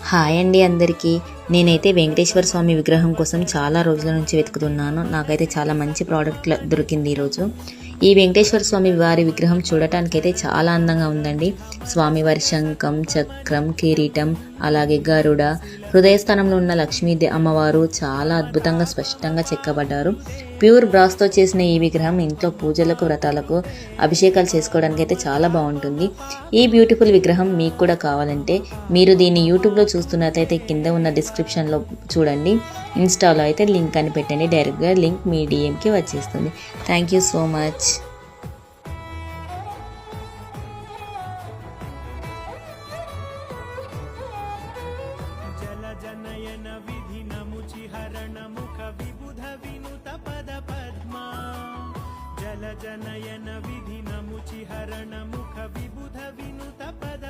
Hi అండి అందరికీ. నేనైతే వెంకటేశ్వర స్వామి విగ్రహం కోసం చాలా రోజుల నుంచి వెతుకుతున్నాను. నాకైతే చాలా మంచి ప్రోడక్ట్ దొరికింది ఈరోజు. ఈ వెంకటేశ్వర స్వామి వారి విగ్రహం చూడటానికైతే చాలా అందంగా ఉందండి. స్వామివారి శంఖం, చక్రం, కిరీటం, అలాగే గరుడ, హృదయస్థానంలో ఉన్న లక్ష్మీ అమ్మవారు చాలా అద్భుతంగా స్పష్టంగా చెక్కబడ్డారు. ప్యూర్ బ్రాస్తో చేసిన ఈ విగ్రహం ఇంట్లో పూజలకు, వ్రతాలకు, అభిషేకాలు చేసుకోవడానికి అయితే చాలా బాగుంటుంది. ఈ బ్యూటిఫుల్ విగ్రహం మీకు కూడా కావాలంటే మీరు దీన్ని యూట్యూబ్లో చూస్తున్నట్లయితే కింద ఉన్న డిస్క్రిప్షన్లో చూడండి. ఇన్స్టాలో అయితే లింక్ అని పెట్టండి, డైరెక్ట్గా లింక్ మీ డిఎంకి వచ్చేస్తుంది. Thank you so much. జనయన విధి నముచి హరణ ముఖ విబుధ వినుత పద పద్మా జల జనయన విధి నముచి హరణ ముఖ విబుధ వినుత పద